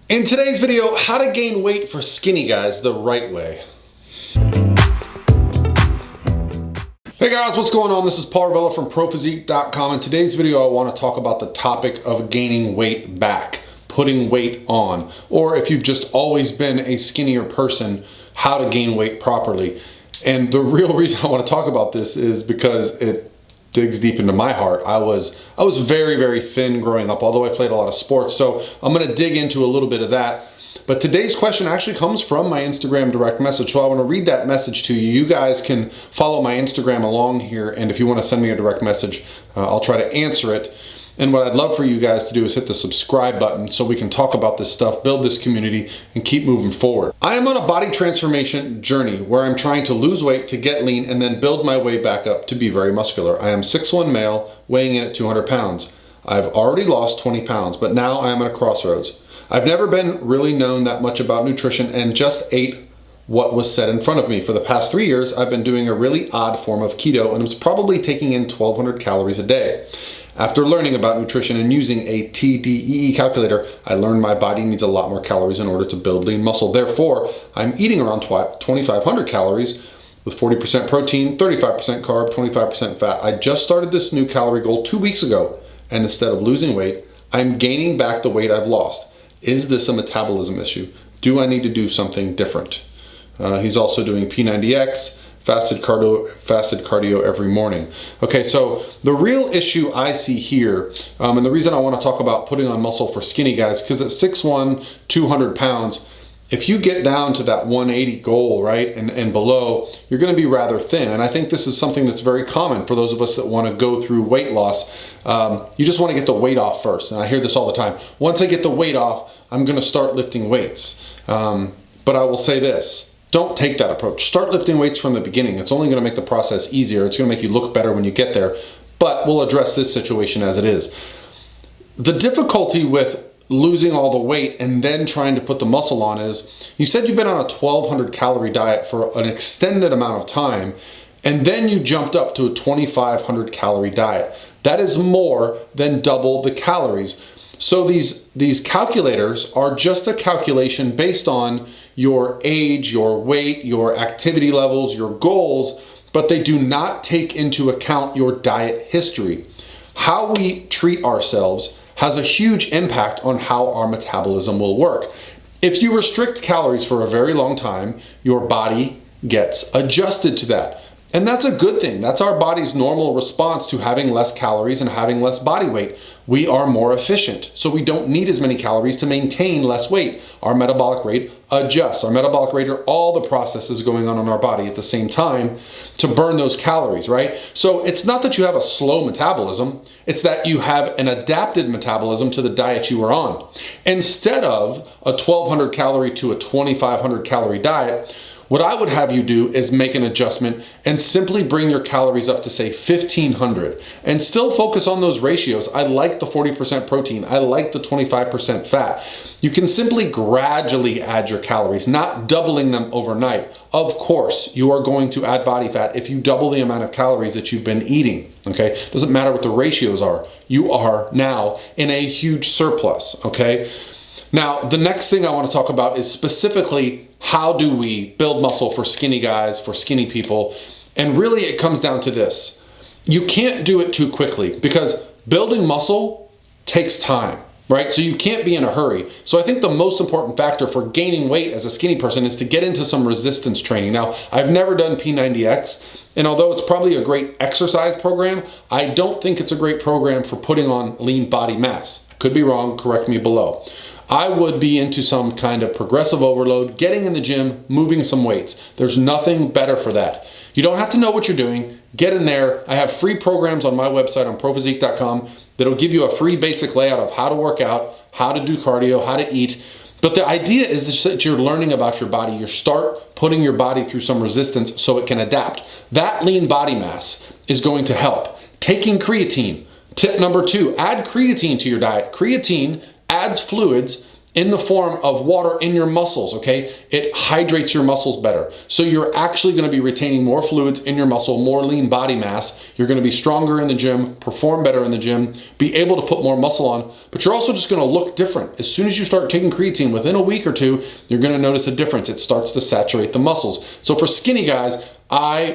In today's video, how to gain weight for skinny guys the right way. Hey guys, what's going on? This is Paul Ravella from ProPhysique.com. In today's video, I want to talk about the topic of gaining weight back, putting weight on, or if you've just always been a skinnier person, how to gain weight properly. And the real reason I want to talk about this is because it digs deep into my heart. I was very, very thin growing up, although I played a lot of sports. So I'm going to dig into a little bit of that. But today's question actually comes from my Instagram direct message. So I want to read that message to you. You guys can follow my Instagram along here. And if you want to send me a direct message, I'll try to answer it. And what I'd love for you guys to do is hit the subscribe button so we can talk about this stuff, build this community, and keep moving forward. I am on a body transformation journey where I'm trying to lose weight to get lean and then build my way back up to be very muscular. I am 6'1" male, weighing in at 200 pounds. I've already lost 20 pounds, but now I am at a crossroads. I've never been really known that much about nutrition and just ate what was set in front of me. For the past 3 years, I've been doing a really odd form of keto and was probably taking in 1,200 calories a day. After learning about nutrition and using a TDEE calculator, I learned my body needs a lot more calories in order to build lean muscle. Therefore, I'm eating around 2,500 calories with 40% protein, 35% carb, 25% fat. I just started this new calorie goal 2 weeks ago, and instead of losing weight, I'm gaining back the weight I've lost. Is this a metabolism issue? Do I need to do something different? He's also doing P90X, fasted cardio every morning. Okay, so the real issue I see here, and the reason I want to talk about putting on muscle for skinny guys, because at 6'1", 200 pounds, if you get down to that 180 goal, right, and below, you're going to be rather thin. And I think this is something that's very common for those of us that want to go through weight loss. You just want to get the weight off first. And I hear this all the time. Once I get the weight off, I'm going to start lifting weights. But I will say this. Don't take that approach. Start lifting weights from the beginning. It's only going to make the process easier. It's going to make you look better when you get there. But we'll address this situation as it is. The difficulty with losing all the weight and then trying to put the muscle on is, you said you've been on a 1,200 calorie diet for an extended amount of time, and then you jumped up to a 2,500 calorie diet. That is more than double the calories. So these calculators are just a calculation based on your age, your weight, your activity levels, your goals, but they do not take into account your diet history. How we treat ourselves has a huge impact on how our metabolism will work. If you restrict calories for a very long time, your body gets adjusted to that. And that's a good thing. That's our body's normal response to having less calories and having less body weight. We are more efficient, so we don't need as many calories to maintain less weight. Our metabolic rate adjusts. Our metabolic rate are all the processes going on in our body at the same time to burn those calories, right? So it's not that you have a slow metabolism, it's that you have an adapted metabolism to the diet you are on. Instead of a 1,200 calorie to a 2,500 calorie diet, what I would have you do is make an adjustment and simply bring your calories up to say 1,500 and still focus on those ratios. I like the 40% protein. I like the 25% fat. You can simply gradually add your calories, not doubling them overnight. Of course, you are going to add body fat if you double the amount of calories that you've been eating, okay? Doesn't matter what the ratios are. You are now in a huge surplus, okay? Now, the next thing I want to talk about is specifically how do we build muscle for skinny guys, for skinny people? And really it comes down to this. You can't do it too quickly because building muscle takes time, right? So you can't be in a hurry. So I think the most important factor for gaining weight as a skinny person is to get into some resistance training. Now, I've never done P90X, and although it's probably a great exercise program, I don't think it's a great program for putting on lean body mass. I could be wrong, correct me below. I would be into some kind of progressive overload, getting in the gym, moving some weights. There's nothing better for that. You don't have to know what you're doing. Get in there. I have free programs on my website on ProPhysique.com that'll give you a free basic layout of how to work out, how to do cardio, how to eat. But the idea is just that you're learning about your body. You start putting your body through some resistance so it can adapt. That lean body mass is going to help. Taking creatine. Tip number 2, add creatine to your diet. Creatine adds fluids in the form of water in your muscles, okay? It hydrates your muscles better. So you're actually gonna be retaining more fluids in your muscle, more lean body mass. You're gonna be stronger in the gym, perform better in the gym, be able to put more muscle on, but you're also just gonna look different. As soon as you start taking creatine, within a week or two, you're gonna notice a difference. It starts to saturate the muscles. So for skinny guys,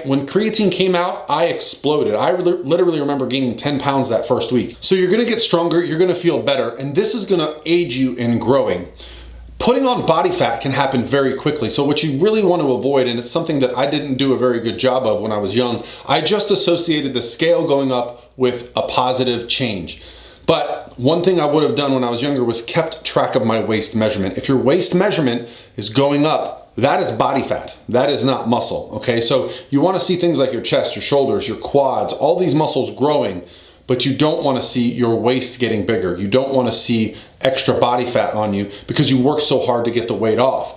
when creatine came out, I exploded. I literally remember gaining 10 pounds that first week. So you're gonna get stronger, you're gonna feel better, and this is gonna aid you in growing. Putting on body fat can happen very quickly. So what you really want to avoid, and it's something that I didn't do a very good job of when I was young, I just associated the scale going up with a positive change. But one thing I would have done when I was younger was kept track of my waist measurement. If your waist measurement is going up, that is body fat. That is not muscle, okay? So you wanna see things like your chest, your shoulders, your quads, all these muscles growing, but you don't wanna see your waist getting bigger. You don't wanna see extra body fat on you because you work so hard to get the weight off.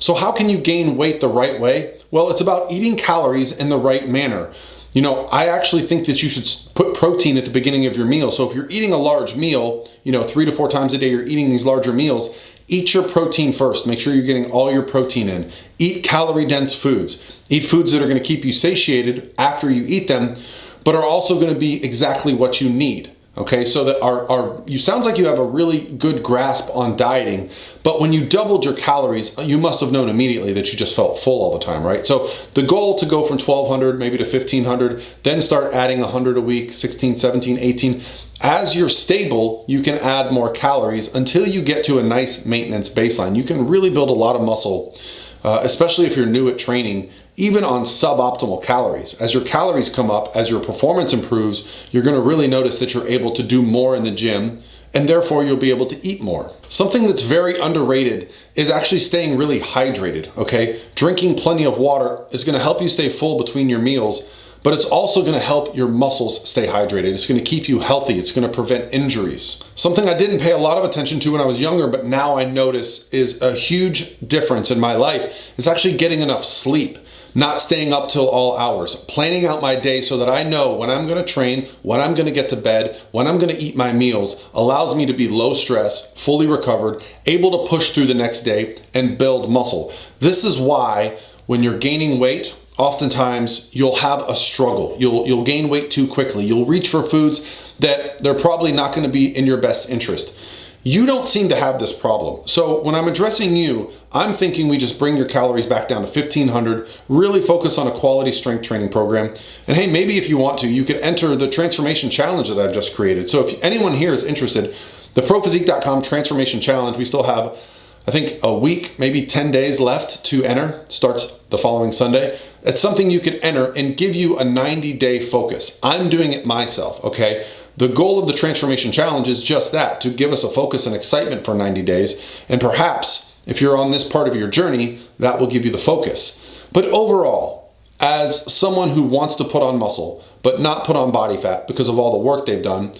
So how can you gain weight the right way? Well, it's about eating calories in the right manner. You know, I actually think that you should put protein at the beginning of your meal. So if you're eating a large meal, 3 to 4 times a day, you're eating these larger meals, eat your protein first. Make sure you're getting all your protein in. Eat calorie-dense foods. Eat foods that are gonna keep you satiated after you eat them, but are also gonna be exactly what you need. Okay, so that you sounds like you have a really good grasp on dieting, but when you doubled your calories, you must have known immediately that you just felt full all the time, right? So the goal to go from 1,200 maybe to 1,500, then start adding 100 a week, 16, 17, 18. As you're stable, you can add more calories until you get to a nice maintenance baseline. You can really build a lot of muscle, especially if you're new at training, even on suboptimal calories. As your calories come up, as your performance improves, you're gonna really notice that you're able to do more in the gym, and therefore you'll be able to eat more. Something that's very underrated is actually staying really hydrated, okay? Drinking plenty of water is gonna help you stay full between your meals, but it's also gonna help your muscles stay hydrated. It's gonna keep you healthy. It's gonna prevent injuries. Something I didn't pay a lot of attention to when I was younger, but now I notice is a huge difference in my life, is actually getting enough sleep. Not staying up till all hours, planning out my day so that I know when I'm gonna train, when I'm gonna get to bed, when I'm gonna eat my meals, allows me to be low stress, fully recovered, able to push through the next day and build muscle. This is why when you're gaining weight, oftentimes you'll have a struggle. You'll gain weight too quickly. You'll reach for foods that they're probably not gonna be in your best interest. You don't seem to have this problem. So when I'm addressing you, I'm thinking we just bring your calories back down to 1,500, really focus on a quality strength training program. And hey, maybe if you want to, you could enter the transformation challenge that I've just created. So if anyone here is interested, the prophysique.com transformation challenge, we still have, I think, a week, maybe 10 days left to enter. Starts the following Sunday. It's something you could enter and give you a 90-day focus. I'm doing it myself, okay? The goal of the transformation challenge is just that, to give us a focus and excitement for 90 days. And perhaps if you're on this part of your journey, that will give you the focus. But overall, as someone who wants to put on muscle, but not put on body fat because of all the work they've done,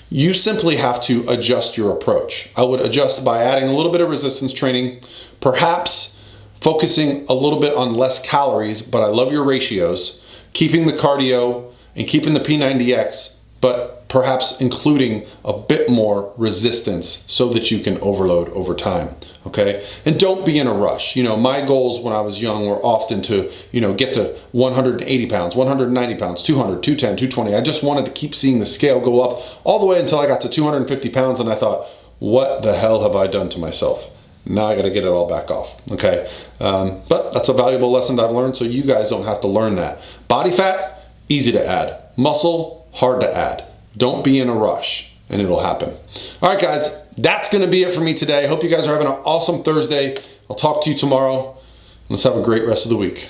you simply have to adjust your approach. I would adjust by adding a little bit of resistance training, perhaps focusing a little bit on less calories, but I love your ratios, keeping the cardio and keeping the P90X, but perhaps including a bit more resistance so that you can overload over time, okay? And don't be in a rush. My goals when I was young were often to, get to 180 pounds, 190 pounds, 200, 210, 220. I just wanted to keep seeing the scale go up all the way until I got to 250 pounds and I thought, what the hell have I done to myself? Now I gotta get it all back off, okay? But that's a valuable lesson I've learned, so you guys don't have to learn that. Body fat, easy to add. Muscle, hard to add. Don't be in a rush and it'll happen. All right, guys, that's gonna be it for me today. Hope you guys are having an awesome Thursday. I'll talk to you tomorrow. Let's have a great rest of the week.